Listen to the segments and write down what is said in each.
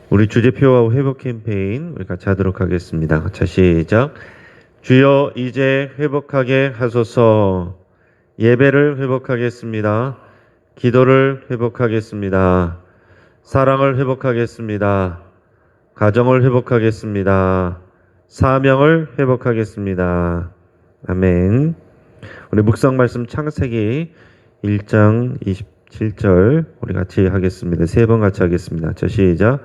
우리 주제표와 회복 캠페인 우리 같이 하도록 하겠습니다. 자, 시작. 주여 이제 회복하게 하소서. 예배를 회복하겠습니다. 기도를 회복하겠습니다. 사랑을 회복하겠습니다. 가정을 회복하겠습니다. 사명을 회복하겠습니다. 아멘. 우리 묵상 말씀 창세기 1장 27절 우리 같이 하겠습니다. 세 번 같이 하겠습니다. 자, 시작.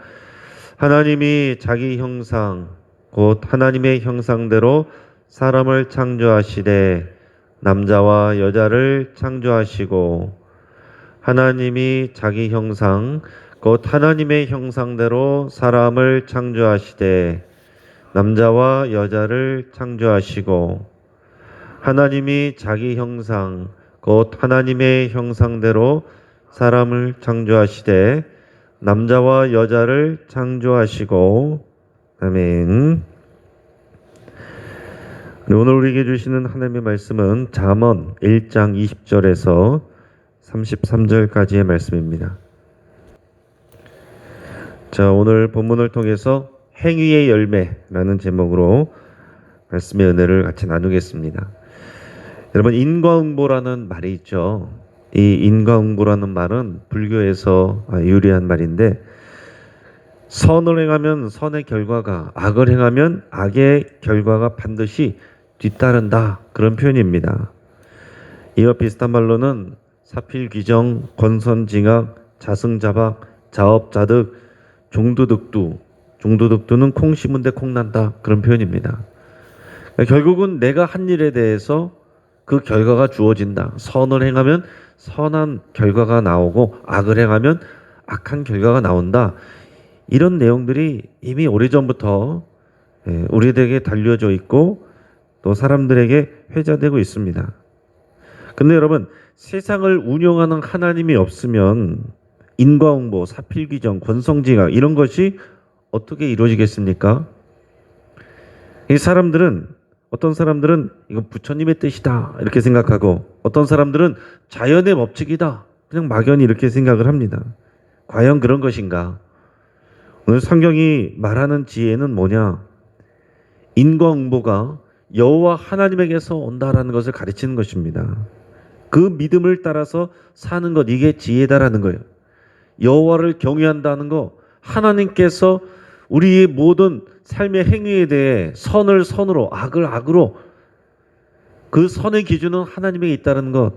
하나님이 자기 형상 곧 하나님의 형상대로 사람을 창조하시되 남자와 여자를 창조하시고 하나님이 자기 형상 곧 하나님의 형상대로 사람을 창조하시되 남자와 여자를 창조하시고 하나님이 자기 형상 곧 하나님의 형상대로 사람을 창조하시되 남자와 여자를 창조하시고 아멘. 오늘 우리에게 주시는 하나님의 말씀은 잠언 1장 20절에서 33절까지의 말씀입니다. 자, 오늘 본문을 통해서 행위의 열매라는 제목으로 말씀의 은혜를 같이 나누겠습니다. 여러분, 인과응보라는 말이 있죠. 이 인과응보라는 말은 불교에서 유래한 말인데, 선을 행하면 선의 결과가, 악을 행하면 악의 결과가 반드시 뒤따른다, 그런 표현입니다. 이와 비슷한 말로는 사필귀정, 권선징악, 자승자박, 자업자득, 종두득두는 콩 심은 데 콩 난다, 그런 표현입니다. 그러니까 결국은 내가 한 일에 대해서 그 결과가 주어진다. 선을 행하면 선한 결과가 나오고 악을 행하면 악한 결과가 나온다. 이런 내용들이 이미 오래전부터 우리들에게 달려져 있고 또 사람들에게 회자되고 있습니다. 근데 여러분, 세상을 운영하는 하나님이 없으면 인과응보, 사필귀정, 권성징악 이런 것이 어떻게 이루어지겠습니까? 이 사람들은, 어떤 사람들은 이건 부처님의 뜻이다 이렇게 생각하고, 어떤 사람들은 자연의 법칙이다 그냥 막연히 이렇게 생각을 합니다. 과연 그런 것인가? 오늘 성경이 말하는 지혜는 뭐냐? 인과응보가 여호와 하나님에게서 온다라는 것을 가르치는 것입니다. 그 믿음을 따라서 사는 것, 이게 지혜다라는 거예요. 여호와를 경외한다는 거, 하나님께서 우리의 모든 삶의 행위에 대해 선을 선으로, 악을 악으로, 그 선의 기준은 하나님에게 있다는 것,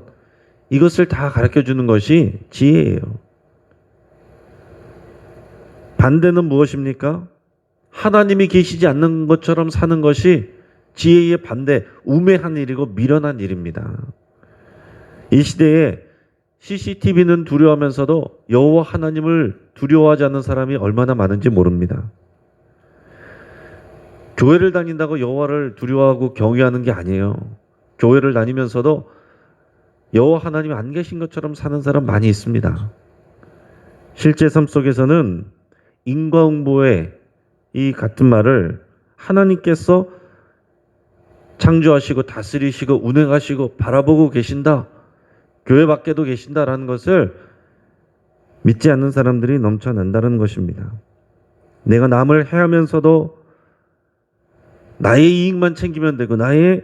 이것을 다 가르쳐주는 것이 지혜예요. 반대는 무엇입니까? 하나님이 계시지 않는 것처럼 사는 것이 지혜의 반대, 우매한 일이고 미련한 일입니다. 이 시대에 CCTV는 두려워하면서도 여호와 하나님을 두려워하지 않는 사람이 얼마나 많은지 모릅니다. 교회를 다닌다고 여호와를 두려워하고 경외하는 게 아니에요. 교회를 다니면서도 여호와 하나님이 안 계신 것처럼 사는 사람 많이 있습니다. 실제 삶 속에서는 인과응보의 이 같은 말을 하나님께서 창조하시고 다스리시고 운행하시고 바라보고 계신다, 교회 밖에도 계신다라는 것을 믿지 않는 사람들이 넘쳐난다는 것입니다. 내가 남을 해하면서도 나의 이익만 챙기면 되고 나의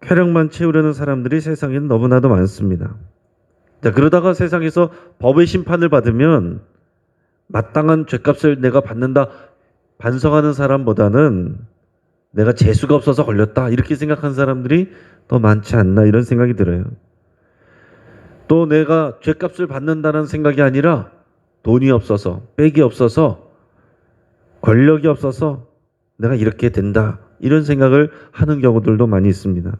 쾌락만 채우려는 사람들이 세상에는 너무나도 많습니다. 자, 그러다가 세상에서 법의 심판을 받으면 마땅한 죗값을 내가 받는다 반성하는 사람보다는 내가 재수가 없어서 걸렸다 이렇게 생각하는 사람들이 더 많지 않나, 이런 생각이 들어요. 또 내가 죗값을 받는다는 생각이 아니라 돈이 없어서, 빽이 없어서, 권력이 없어서 내가 이렇게 된다, 이런 생각을 하는 경우들도 많이 있습니다.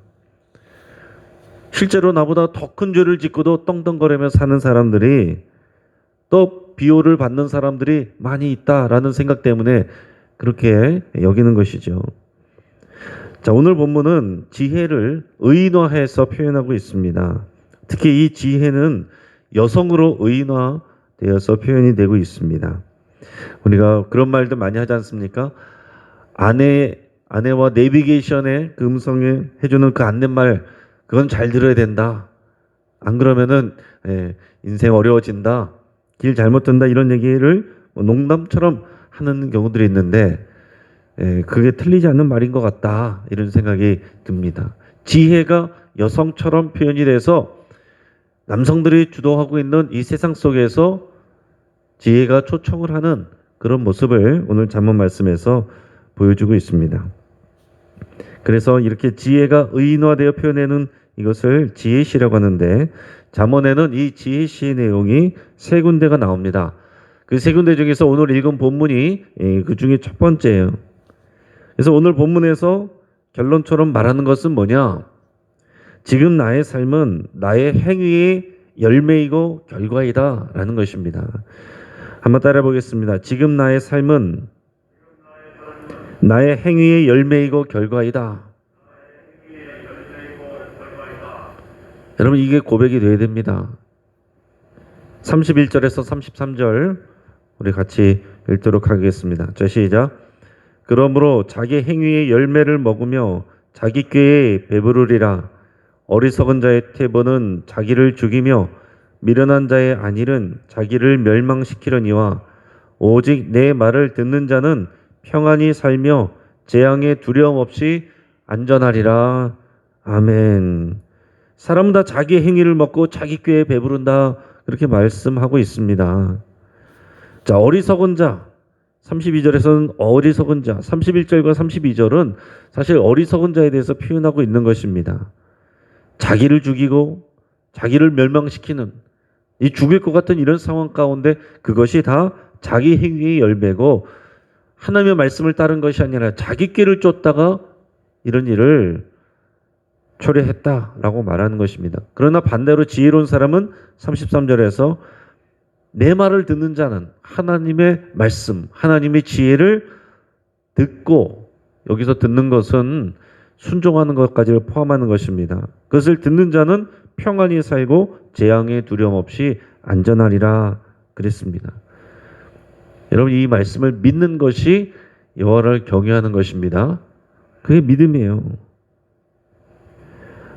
실제로 나보다 더 큰 죄를 짓고도 떵떵거리며 사는 사람들이, 또 비호를 받는 사람들이 많이 있다라는 생각 때문에 그렇게 여기는 것이죠. 자, 오늘 본문은 지혜를 의인화해서 표현하고 있습니다. 특히 이 지혜는 여성으로 의인화되어서 표현이 되고 있습니다. 우리가 그런 말도 많이 하지 않습니까? 아내와 내비게이션에 그 음성에 해주는 그 안내말, 그건 잘 들어야 된다. 안 그러면은 인생 어려워진다. 길 잘못 든다. 이런 얘기를 뭐 농담처럼 하는 경우들이 있는데 그게 틀리지 않는 말인 것 같다 이런 생각이 듭니다. 지혜가 여성처럼 표현이 돼서 남성들이 주도하고 있는 이 세상 속에서 지혜가 초청을 하는 그런 모습을 오늘 잠언 말씀에서 보여주고 있습니다. 그래서 이렇게 지혜가 의인화되어 표현하는 이것을 지혜시라고 하는데 잠언에는 이 지혜시의 내용이 세 군데가 나옵니다. 그 세 군데 중에서 오늘 읽은 본문이 그 중에 첫 번째예요. 그래서 오늘 본문에서 결론처럼 말하는 것은 뭐냐? 지금 나의 삶은 나의 행위의 열매이고 결과이다 라는 것입니다. 한번 따라 보겠습니다. 지금 나의 삶은 나의 행위의 열매이고 결과이다. 여러분 이게 고백이 돼야 됩니다. 31절에서 33절 우리 같이 읽도록 하겠습니다. 자 시작. 그러므로 자기 행위의 열매를 먹으며 자기 꾀에 배부르리라. 어리석은 자의 태보는 자기를 죽이며 미련한 자의 안일은 자기를 멸망시키려니와 오직 내 말을 듣는 자는 평안히 살며 재앙에 두려움 없이 안전하리라. 아멘. 사람은 다 자기 행위를 먹고 자기 꾀에 배부른다 그렇게 말씀하고 있습니다. 자, 어리석은 자 32절에서는 어리석은 자, 31절과 32절은 사실 어리석은 자에 대해서 표현하고 있는 것입니다. 자기를 죽이고 자기를 멸망시키는 이 죽일 것 같은 이런 상황 가운데 그것이 다 자기 행위의 열매고 하나님의 말씀을 따른 것이 아니라 자기 꾀를 쫓다가 이런 일을 초래했다라고 말하는 것입니다. 그러나 반대로 지혜로운 사람은 33절에서 내 말을 듣는 자는 하나님의 말씀, 하나님의 지혜를 듣고 여기서 듣는 것은 순종하는 것까지를 포함하는 것입니다. 그것을 듣는 자는 평안히 살고 재앙에 두려움 없이 안전하리라 그랬습니다. 여러분 이 말씀을 믿는 것이 여호와를 경외하는 것입니다. 그게 믿음이에요.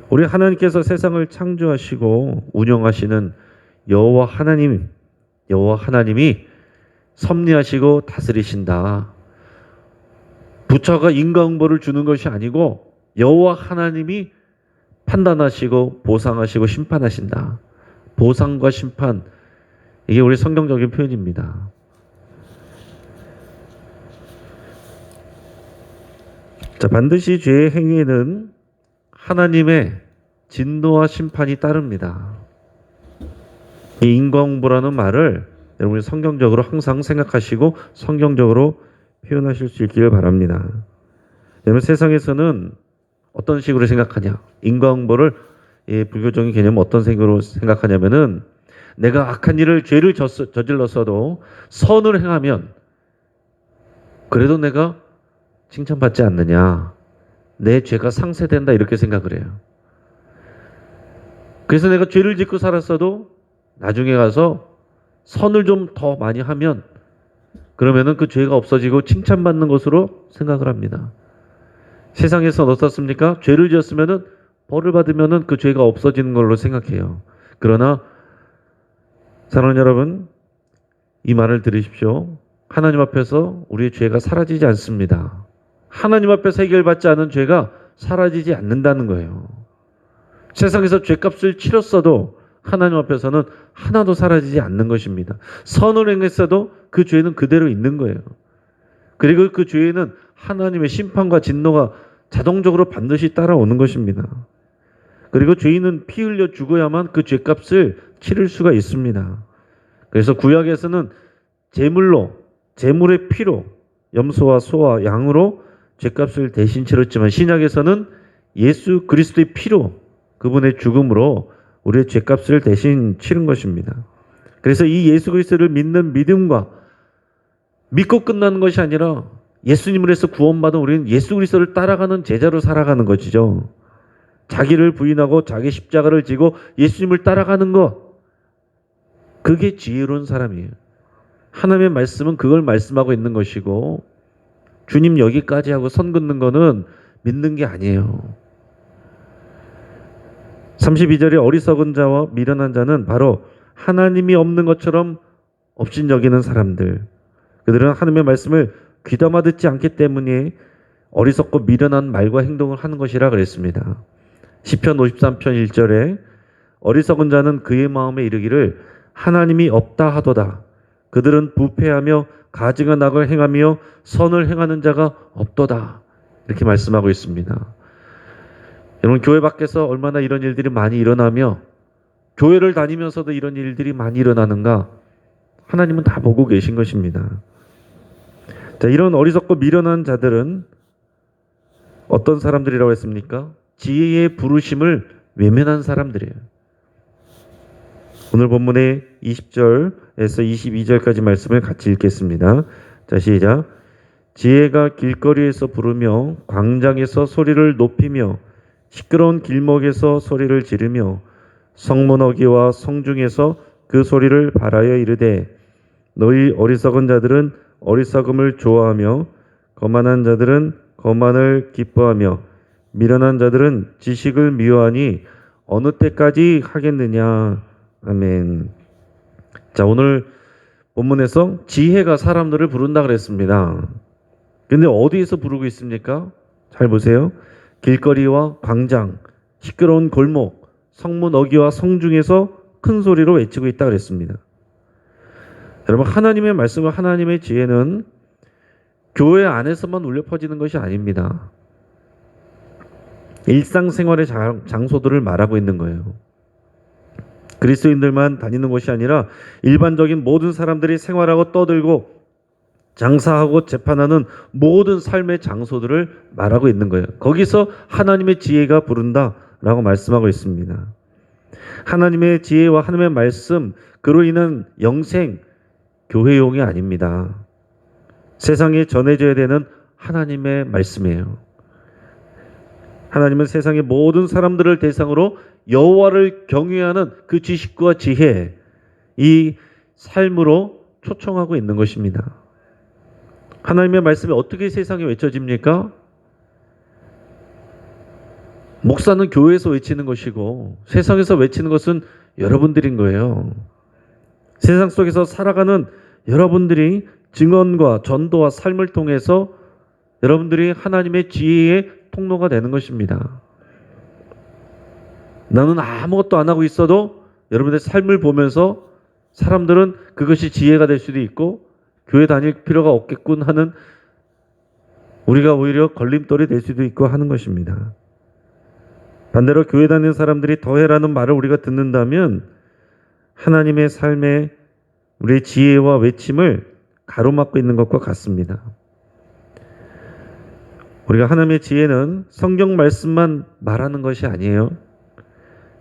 우리 하나님께서 세상을 창조하시고 운영하시는 여호와 하나님이 섭리하시고 다스리신다. 부처가 인과응보를 주는 것이 아니고 여호와 하나님이 판단하시고 보상하시고 심판하신다. 보상과 심판 이게 우리 성경적인 표현입니다. 자, 반드시 죄의 행위에는 하나님의 진노와 심판이 따릅니다. 이 인과응보라는 말을 여러분이 성경적으로 항상 생각하시고 성경적으로 표현하실 수 있기를 바랍니다. 여러분 세상에서는 어떤 식으로 생각하냐? 인과응보를 불교적인 개념은 어떤 식으로 생각하냐면은 내가 악한 일을 죄를 저질렀어도 선을 행하면 그래도 내가 칭찬받지 않느냐? 내 죄가 상쇄된다 이렇게 생각을 해요. 그래서 내가 죄를 짓고 살았어도 나중에 가서 선을 좀 더 많이 하면 그러면은 그 죄가 없어지고 칭찬받는 것으로 생각을 합니다. 세상에서는 어떻습니까? 죄를 지었으면은 벌을 받으면은 그 죄가 없어지는 걸로 생각해요. 그러나 사랑하는 여러분, 이 말을 들으십시오. 하나님 앞에서 우리의 죄가 사라지지 않습니다. 하나님 앞에서 해결받지 않은 죄가 사라지지 않는다는 거예요. 세상에서 죄값을 치렀어도 하나님 앞에서는 하나도 사라지지 않는 것입니다. 선을 행했어도 그 죄는 그대로 있는 거예요. 그리고 그 죄에는 하나님의 심판과 진노가 자동적으로 반드시 따라오는 것입니다. 그리고 죄인은 피 흘려 죽어야만 그 죄값을 치를 수가 있습니다. 그래서 구약에서는 제물의 피로 염소와 소와 양으로 죄값을 대신 치렀지만 신약에서는 예수 그리스도의 피로 그분의 죽음으로 우리의 죄값을 대신 치른 것입니다. 그래서 이 예수 그리스도를 믿는 믿음과 믿고 끝나는 것이 아니라 예수님을 해서 구원받은 우리는 예수 그리스도를 따라가는 제자로 살아가는 것이죠. 자기를 부인하고 자기 십자가를 지고 예수님을 따라가는 것 그게 지혜로운 사람이에요. 하나님의 말씀은 그걸 말씀하고 있는 것이고 주님 여기까지 하고 선 긋는 거는 믿는 게 아니에요. 32절에 어리석은 자와 미련한 자는 바로 하나님이 없는 것처럼 업신여기는 사람들. 그들은 하나님의 말씀을 귀담아 듣지 않기 때문에 어리석고 미련한 말과 행동을 하는 것이라 그랬습니다. 시편 53편 1절에 어리석은 자는 그의 마음에 이르기를 하나님이 없다 하도다. 그들은 부패하며 가증한 악을 행하며 선을 행하는 자가 없도다. 이렇게 말씀하고 있습니다. 여러분, 교회 밖에서 얼마나 이런 일들이 많이 일어나며 교회를 다니면서도 이런 일들이 많이 일어나는가? 하나님은 다 보고 계신 것입니다. 자, 이런 어리석고 미련한 자들은 어떤 사람들이라고 했습니까? 지혜의 부르심을 외면한 사람들이에요. 오늘 본문의 20절에서 22절까지 말씀을 같이 읽겠습니다. 자, 시작. 지혜가 길거리에서 부르며 광장에서 소리를 높이며 시끄러운 길목에서 소리를 지르며 성문 어귀와 성중에서 그 소리를 발하여 이르되 너희 어리석은 자들은 어리석음을 좋아하며 거만한 자들은 거만을 기뻐하며 미련한 자들은 지식을 미워하니 어느 때까지 하겠느냐. 아멘. 자, 오늘 본문에서 지혜가 사람들을 부른다 그랬습니다. 근데 어디에서 부르고 있습니까? 잘 보세요. 길거리와 광장, 시끄러운 골목, 성문 어귀와 성중에서 큰 소리로 외치고 있다 그랬습니다. 여러분, 하나님의 말씀과 하나님의 지혜는 교회 안에서만 울려 퍼지는 것이 아닙니다. 일상생활의 장소들을 말하고 있는 거예요. 그리스도인들만 다니는 곳이 아니라 일반적인 모든 사람들이 생활하고 떠들고 장사하고 재판하는 모든 삶의 장소들을 말하고 있는 거예요. 거기서 하나님의 지혜가 부른다라고 말씀하고 있습니다. 하나님의 지혜와 하나님의 말씀, 그로 인한 영생, 교회용이 아닙니다. 세상에 전해져야 되는 하나님의 말씀이에요. 하나님은 세상의 모든 사람들을 대상으로 여호와를 경외하는 그 지식과 지혜, 이 삶으로 초청하고 있는 것입니다. 하나님의 말씀이 어떻게 세상에 외쳐집니까? 목사는 교회에서 외치는 것이고 세상에서 외치는 것은 여러분들인 거예요. 세상 속에서 살아가는 여러분들이 증언과 전도와 삶을 통해서 여러분들이 하나님의 지혜의 통로가 되는 것입니다. 나는 아무것도 안 하고 있어도 여러분들의 삶을 보면서 사람들은 그것이 지혜가 될 수도 있고 교회 다닐 필요가 없겠군 하는, 우리가 오히려 걸림돌이 될 수도 있고 하는 것입니다. 반대로 교회 다니는 사람들이 더해라는 말을 우리가 듣는다면 하나님의 삶에 우리의 지혜와 외침을 가로막고 있는 것과 같습니다. 우리가 하나님의 지혜는 성경 말씀만 말하는 것이 아니에요.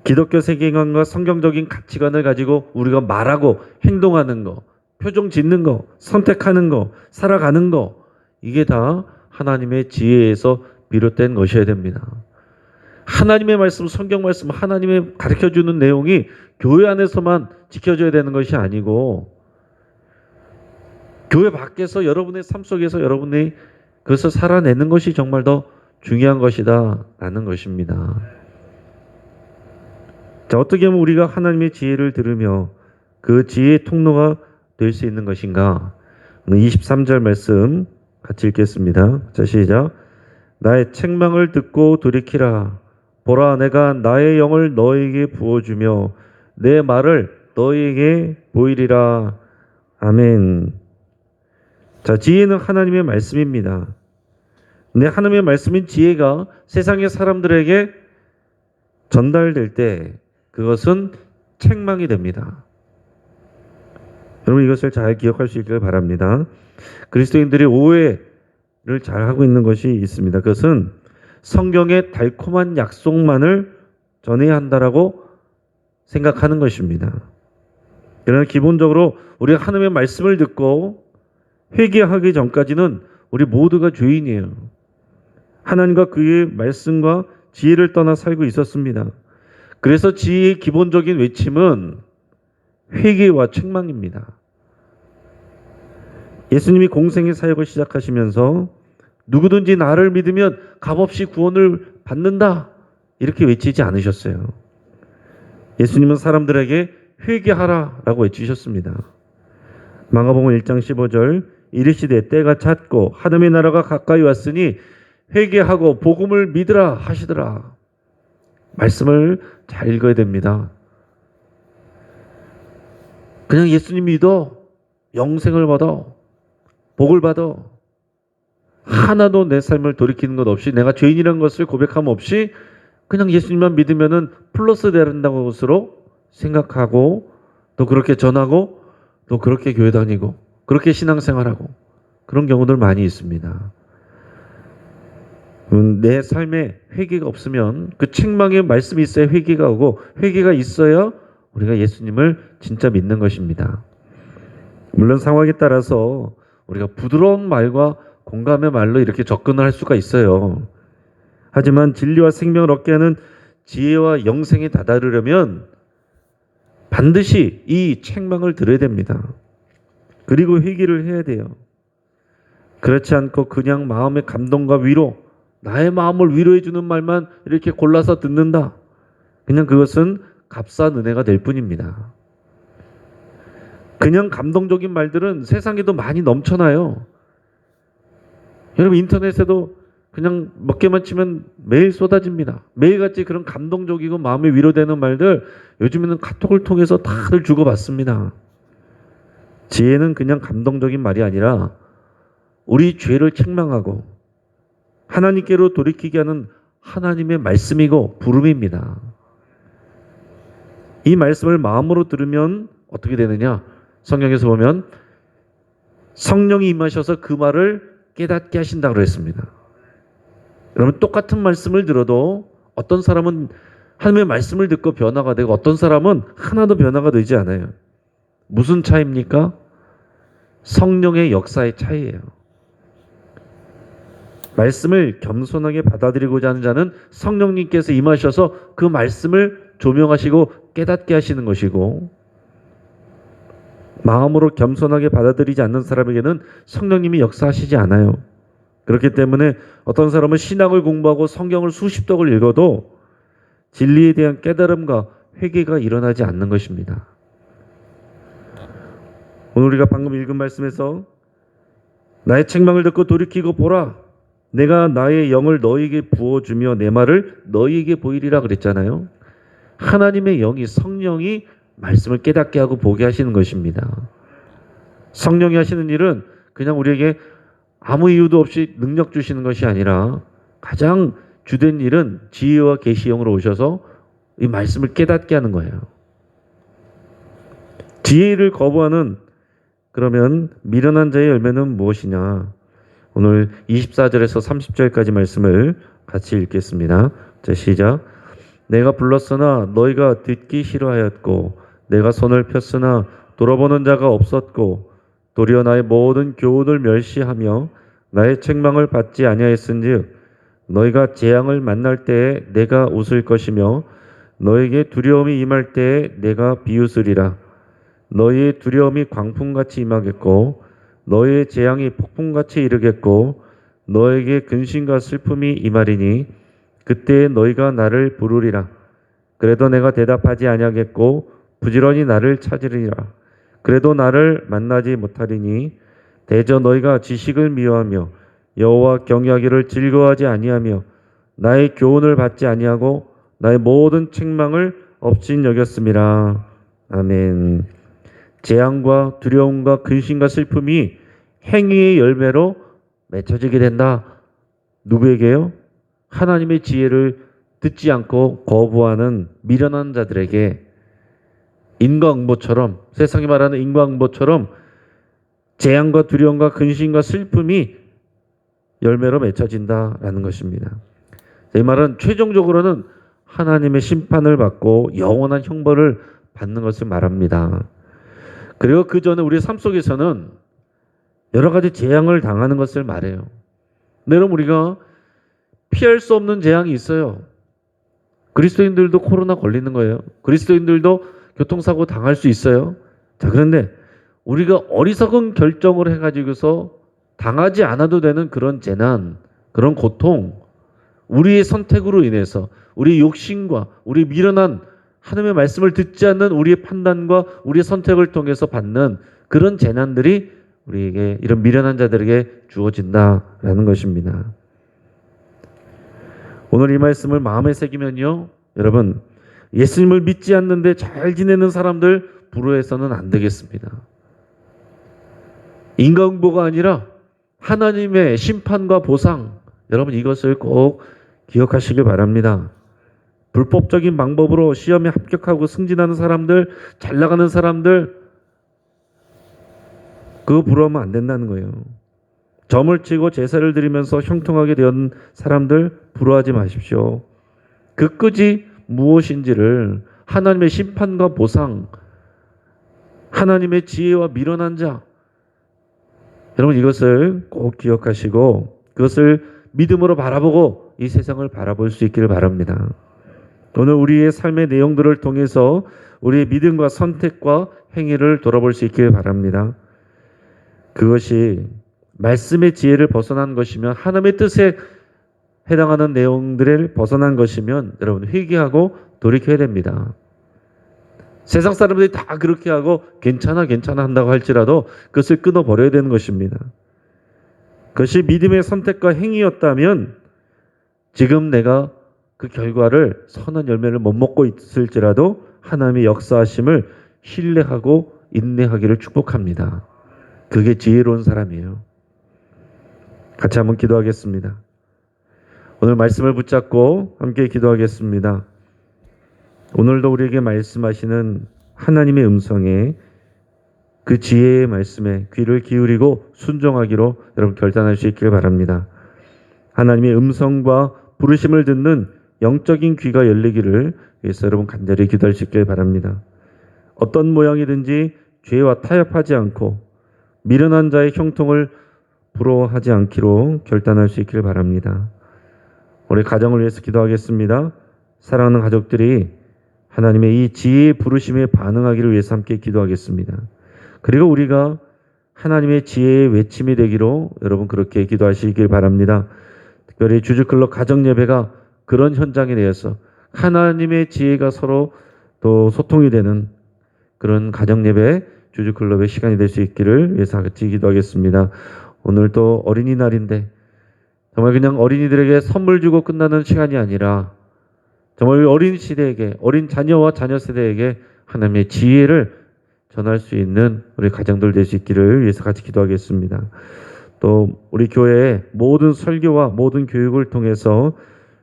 기독교 세계관과 성경적인 가치관을 가지고 우리가 말하고 행동하는 거, 표정 짓는 거, 선택하는 거, 살아가는 거, 이게 다 하나님의 지혜에서 비롯된 것이어야 됩니다. 하나님의 말씀, 성경 말씀, 하나님의 가르쳐주는 내용이 교회 안에서만 지켜져야 되는 것이 아니고 교회 밖에서 여러분의 삶 속에서 여러분이 그것을 살아내는 것이 정말 더 중요한 것이다 라는 것입니다. 자, 어떻게 하면 우리가 하나님의 지혜를 들으며 그 지혜의 통로가 될 수 있는 것인가? 23절 말씀 같이 읽겠습니다. 자, 시작. 나의 책망을 듣고 돌이키라. 보라, 내가 나의 영을 너에게 부어주며 내 말을 너에게 보이리라. 아멘. 자, 지혜는 하나님의 말씀입니다. 근데 하나님의 말씀인 지혜가 세상의 사람들에게 전달될 때 그것은 책망이 됩니다. 여러분, 이것을 잘 기억할 수 있기를 바랍니다. 그리스도인들이 오해를 잘 하고 있는 것이 있습니다. 그것은 성경의 달콤한 약속만을 전해야 한다라고 생각하는 것입니다. 그러나 기본적으로 우리가 하나님의 말씀을 듣고 회개하기 전까지는 우리 모두가 죄인이에요. 하나님과 그의 말씀과 지혜를 떠나 살고 있었습니다. 그래서 지혜의 기본적인 외침은 회개와 책망입니다. 예수님이 공생의 사역을 시작하시면서 누구든지 나를 믿으면 값없이 구원을 받는다 이렇게 외치지 않으셨어요. 예수님은 사람들에게 회개하라 라고 외치셨습니다. 마가복음 1장 15절 이르시되 때가 찼고 하나님의 나라가 가까이 왔으니 회개하고 복음을 믿으라 하시더라. 말씀을 잘 읽어야 됩니다. 그냥 예수님 믿어, 영생을 받아, 복을 받아. 하나도 내 삶을 돌이키는 것 없이, 내가 죄인이라는 것을 고백함 없이 그냥 예수님만 믿으면은 플러스 된다는 것으로 생각하고, 또 그렇게 전하고, 또 그렇게 교회 다니고, 그렇게 신앙생활하고, 그런 경우들 많이 있습니다. 내 삶에 회개가 없으면, 그 책망의 말씀이 있어야 회개가 오고, 회개가 있어야 우리가 예수님을 진짜 믿는 것입니다. 물론 상황에 따라서 우리가 부드러운 말과 공감의 말로 이렇게 접근을 할 수가 있어요. 하지만 진리와 생명을 얻게 하는 지혜와 영생에 다다르려면 반드시 이 책망을 들어야 됩니다. 그리고 회개를 해야 돼요. 그렇지 않고 그냥 마음의 감동과 위로, 나의 마음을 위로해 주는 말만 이렇게 골라서 듣는다. 그냥 그것은 값싼 은혜가 될 뿐입니다. 그냥 감동적인 말들은 세상에도 많이 넘쳐나요. 여러분 인터넷에도 그냥 몇 개만 치면 매일 쏟아집니다. 매일같이 그런 감동적이고 마음에 위로되는 말들 요즘에는 카톡을 통해서 다들 주고받습니다. 지혜는 그냥 감동적인 말이 아니라 우리 죄를 책망하고 하나님께로 돌이키게 하는 하나님의 말씀이고 부름입니다. 이 말씀을 마음으로 들으면 어떻게 되느냐? 성경에서 보면 성령이 임하셔서 그 말을 깨닫게 하신다고 그랬습니다. 여러분 똑같은 말씀을 들어도 어떤 사람은 하나님의 말씀을 듣고 변화가 되고 어떤 사람은 하나도 변화가 되지 않아요. 무슨 차이입니까? 성령의 역사의 차이예요. 말씀을 겸손하게 받아들이고자 하는 자는 성령님께서 임하셔서 그 말씀을 조명하시고 깨닫게 하시는 것이고, 마음으로 겸손하게 받아들이지 않는 사람에게는 성령님이 역사하시지 않아요. 그렇기 때문에 어떤 사람은 신학을 공부하고 성경을 수십 독을 읽어도 진리에 대한 깨달음과 회개가 일어나지 않는 것입니다. 오늘 우리가 방금 읽은 말씀에서 나의 책망을 듣고 돌이키고 보라, 내가 나의 영을 너희에게 부어주며 내 말을 너희에게 보이리라 그랬잖아요. 하나님의 영이, 성령이 말씀을 깨닫게 하고 보게 하시는 것입니다. 성령이 하시는 일은 그냥 우리에게 아무 이유도 없이 능력 주시는 것이 아니라 가장 주된 일은 지혜와 계시형으로 오셔서 이 말씀을 깨닫게 하는 거예요. 지혜를 거부하는, 그러면 미련한 자의 열매는 무엇이냐? 오늘 24절에서 30절까지 말씀을 같이 읽겠습니다. 자, 시작. 내가 불렀으나 너희가 듣기 싫어하였고 내가 손을 폈으나 돌아보는 자가 없었고 도리어 나의 모든 교훈을 멸시하며 나의 책망을 받지 아니하였은즉 너희가 재앙을 만날 때에 내가 웃을 것이며 너에게 두려움이 임할 때에 내가 비웃으리라. 너희의 두려움이 광풍같이 임하겠고 너희의 재앙이 폭풍같이 이르겠고 너에게 근심과 슬픔이 임하리니 그때에 너희가 나를 부르리라. 그래도 내가 대답하지 아니하겠고 부지런히 나를 찾으리라. 그래도 나를 만나지 못하리니 대저 너희가 지식을 미워하며 여호와 경외하기를 즐거워하지 아니하며 나의 교훈을 받지 아니하고 나의 모든 책망을 업신 여겼음이라. 아멘. 재앙과 두려움과 근심과 슬픔이 행위의 열매로 맺혀지게 된다. 누구에게요? 하나님의 지혜를 듣지 않고 거부하는 미련한 자들에게 인과응보처럼, 세상이 말하는 인과응보처럼 재앙과 두려움과 근심과 슬픔이 열매로 맺혀진다라는 것입니다. 이 말은 최종적으로는 하나님의 심판을 받고 영원한 형벌을 받는 것을 말합니다. 그리고 그 전에 우리 삶 속에서는 여러 가지 재앙을 당하는 것을 말해요. 여러분 우리가 피할 수 없는 재앙이 있어요. 그리스도인들도 코로나 걸리는 거예요. 그리스도인들도 교통사고 당할 수 있어요. 자, 그런데 우리가 어리석은 결정을 해가지고서 당하지 않아도 되는 그런 재난, 그런 고통, 우리의 선택으로 인해서 우리의 욕심과 우리 미련한 하나님의 말씀을 듣지 않는 우리의 판단과 우리의 선택을 통해서 받는 그런 재난들이 우리에게 이런 미련한 자들에게 주어진다라는 것입니다. 오늘 이 말씀을 마음에 새기면요, 여러분, 예수님을 믿지 않는데 잘 지내는 사람들 부러워해서는 안 되겠습니다. 인간보가 아니라 하나님의 심판과 보상, 여러분 이것을 꼭 기억하시길 바랍니다. 불법적인 방법으로 시험에 합격하고 승진하는 사람들, 잘 나가는 사람들, 그거 부러워하면 안 된다는 거예요. 점을 치고 제사를 드리면서 형통하게 된 사람들 부러워하지 마십시오. 그 끝이 무엇인지를, 하나님의 심판과 보상, 하나님의 지혜와 미련한 자, 여러분 이것을 꼭 기억하시고 그것을 믿음으로 바라보고 이 세상을 바라볼 수 있기를 바랍니다. 오늘 우리의 삶의 내용들을 통해서 우리의 믿음과 선택과 행위를 돌아볼 수 있기를 바랍니다. 그것이 말씀의 지혜를 벗어난 것이면, 하나님의 뜻에 해당하는 내용들을 벗어난 것이면 여러분 회개하고 돌이켜야 됩니다. 세상 사람들이 다 그렇게 하고 괜찮아 한다고 할지라도 그것을 끊어버려야 되는 것입니다. 그것이 믿음의 선택과 행위였다면 지금 내가 그 결과를, 선한 열매를 못 먹고 있을지라도 하나님의 역사하심을 신뢰하고 인내하기를 축복합니다. 그게 지혜로운 사람이에요. 같이 한번 기도하겠습니다. 오늘 말씀을 붙잡고 함께 기도하겠습니다. 오늘도 우리에게 말씀하시는 하나님의 음성에, 그 지혜의 말씀에 귀를 기울이고 순종하기로 여러분 결단할 수 있기를 바랍니다. 하나님의 음성과 부르심을 듣는 영적인 귀가 열리기를 위해서 여러분 간절히 기도할 수 있기를 바랍니다. 어떤 모양이든지 죄와 타협하지 않고 미련한 자의 형통을 부러워하지 않기로 결단할 수 있기를 바랍니다. 우리 가정을 위해서 기도하겠습니다. 사랑하는 가족들이 하나님의 이 지혜의 부르심에 반응하기를 위해서 함께 기도하겠습니다. 그리고 우리가 하나님의 지혜의 외침이 되기로 여러분 그렇게 기도하시길 바랍니다. 특별히 주주클럽 가정예배가 그런 현장에 대해서 하나님의 지혜가 서로 또 소통이 되는 그런 가정예배, 주주클럽의 시간이 될 수 있기를 위해서 같이 기도하겠습니다. 오늘 또 어린이날인데 정말 그냥 어린이들에게 선물 주고 끝나는 시간이 아니라 정말 어린 시대에게, 어린 자녀와 자녀 세대에게 하나님의 지혜를 전할 수 있는 우리 가정들 될 수 있기를 위해서 같이 기도하겠습니다. 또 우리 교회의 모든 설교와 모든 교육을 통해서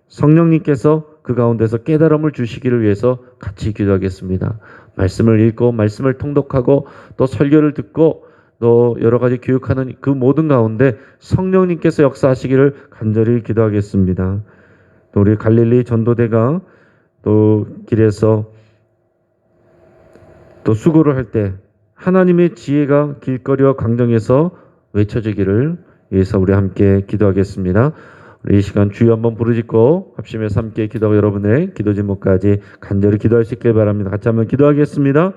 성령님께서 그 가운데서 깨달음을 주시기를 위해서 같이 기도하겠습니다. 말씀을 읽고 말씀을 통독하고 또 설교를 듣고 또 여러 가지 교육하는 그 모든 가운데 성령님께서 역사하시기를 간절히 기도하겠습니다. 또 우리 갈릴리 전도대가 또 길에서 또 수고를 할 때 하나님의 지혜가 길거리와 광장에서 외쳐지기를 위해서 우리 함께 기도하겠습니다. 우리 이 시간 주여 한번 부르짖고 합심해서 함께 기도하고 여러분의 기도 제목까지 간절히 기도할 수 있길 바랍니다. 같이 한번 기도하겠습니다.